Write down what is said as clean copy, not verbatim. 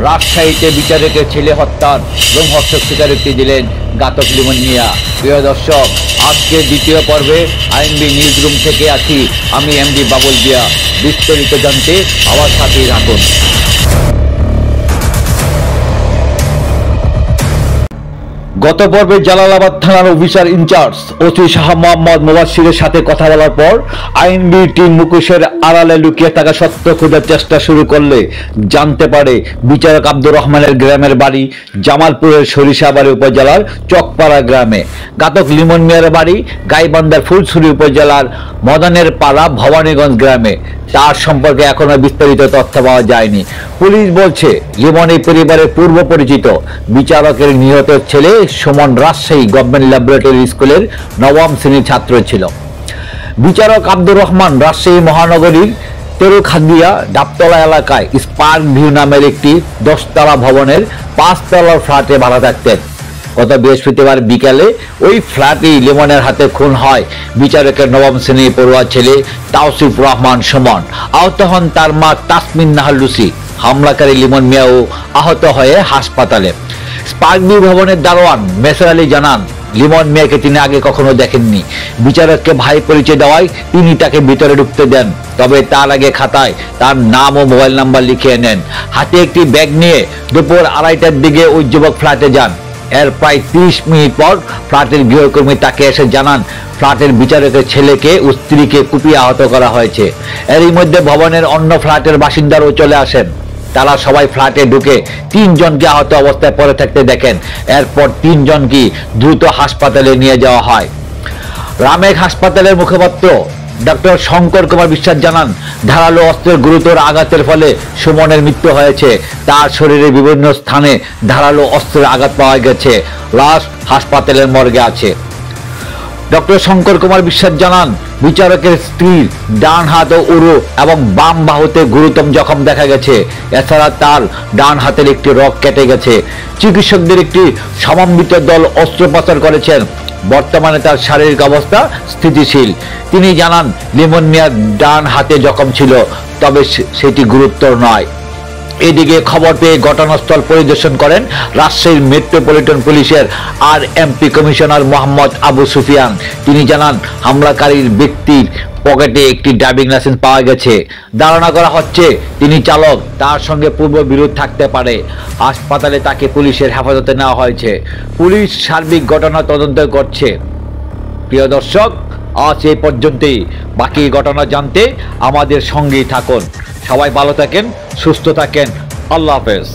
রাজশাহীতে বিচারকের ছেলে হত্যার রোমহর্ষক স্বীকারোক্তি দিলেন ঘাতক লিমন মিয়া। প্রিয় দর্শক, আজকে দ্বিতীয় পর্বে আইএনবি নিউজ রুম থেকে আছি আমি এমডি বাবুল জিয়া। বিস্তারিত জানতে আমার সাথেই থাকুন। গত পর্বে জালালাবাদ থানার officer in-charge OC Shah Mohammad মুবাশশিরের সাথে কথা বলার পর আইনবি টিম মুকেশের আড়ালে লুকিয়ে থাকা সত্য খোঁজার চেষ্টা শুরু করলে জানতে পারে বিচারক আব্দুর রহমানের গ্রামের বাড়ি জামালপুরের সরিষাবাড়ি উপজেলার চকপাড়া গ্রামে। ঘাতক লিমন মিয়ার বাড়ি গাইবান্ধার ফুলছড়ি উপজেলার মদনের পাড়া ভবানীগঞ্জ গ্রামে। তার সম্পর্কে এখনো বিস্তারিত তথ্য পাওয়া যায়নি। পুলিশ বলছে লিমন এই পরিবারের পূর্ব পরিচিত। বিচারকের নিহত ছেলে সুমন রাজশাহী গভর্নমেন্ট ল্যাবরেটরি স্কুলের নবম শ্রেণীর ছাত্র ছিল। বিচারক আব্দুর রহমান রাজশাহী মহানগরীর তেরুখাদিয়া ডাবতলা এলাকায় স্পার্ক ভিউ নামের একটি 10তলা ভবনের 5তলার ফ্ল্যাটে ভাড়া থাকতেন। গত বৃহস্পতিবার বিকালে ওই ফ্ল্যাটেই লিমনের হাতে খুন হয় বিচারকের নবম শ্রেণীর পড়ুয়া ছেলে তাওসিফ রহমান সুমন। আহত হন তার মা তাসমিন নাহার লুসি। হামলাকারী লিমন মিয়াও আহত হয়ে হাসপাতালে। স্পার্ক ভিউ ভবনের দারোয়ান মেসর আলী জানান, লিমন মিয়াকে তিনি আগে কখনো দেখেননি। বিচারককে ভাই পরিচয় দেওয়ায় তিনি তাকে ভিতরে ঢুকতে দেন, তবে তার আগে খাতায় তার নাম ও মোবাইল নাম্বার লিখিয়ে নেন। হাতে একটি ব্যাগ নিয়ে দুপুর 2:30টার দিকে ওই যুবক ফ্ল্যাটে যান। এর প্রায় 30 মিনিট পর ফ্ল্যাটের গৃহকর্মী তাকে এসে জানান ফ্ল্যাটের বিচারকের ছেলেকে ও স্ত্রীকে কুপিয়ে আহত করা হয়েছে। এরই মধ্যে ভবনের অন্য ফ্ল্যাটের বাসিন্দারাও চলে আসেন। তারা সবাই ফ্ল্যাটে ঢুকে 3 জনকে আহত অবস্থায় পড়ে থাকতে দেখেন। এরপর 3 জনকে দ্রুত হাসপাতালে নিয়ে যাওয়া হয়। রামেক হাসপাতালের মুখপাত্র ডক্টর শঙ্কর কুমার বিশ্বাস জানান, ধারালো অস্ত্রের গুরুতর আঘাতের ফলে সুমনের মৃত্যু হয়েছে। তার শরীরে বিভিন্ন স্থানে ধারালো অস্ত্রের আঘাত পাওয়া গেছে। লাশ হাসপাতালের মর্গে আছে। ডক্টর শঙ্কর কুমার বিশ্বাস জানান, বিচারকের স্ত্রীর ডান হাত ও উরু এবং বাম বাহুতে গুরুতর জখম দেখা গেছে। এছাড়া তার ডান হাতের একটি রগ কেটে গেছে। চিকিৎসকদের একটি সমন্বিত দল অস্ত্রোপচার করেছেন। বর্তমানে তার শারীরিক অবস্থা স্থিতিশীল। তিনি জানান, লিমন মিয়ার ডান হাতে জখম ছিল, তবে সেটি গুরুতর নয়। এদিকে খবর পেয়ে ঘটনাস্থল পরিদর্শন করেন রাজশাহীর মেট্রোপলিটন পুলিশের আরএমপি কমিশনার মোহাম্মদ আবু সুফিয়ান। তিনি জানান, হামলাকারীর ব্যক্তির পকেটে একটি ড্রাইভিং লাইসেন্স পাওয়া গেছে। ধারণা করা হচ্ছে তিনি চালক। তার সঙ্গে পূর্ব বিরোধ থাকতে পারে। হাসপাতালে তাকে পুলিশের হেফাজতে নেওয়া হয়েছে। পুলিশ সার্বিক ঘটনা তদন্ত করছে। প্রিয় দর্শক, আজ এই পর্যন্তই। বাকি ঘটনা জানতে আমাদের সঙ্গেই থাকুন। সবাই ভালো থাকেন, সুস্থ থাকেন। আল্লাহ হাফেজ।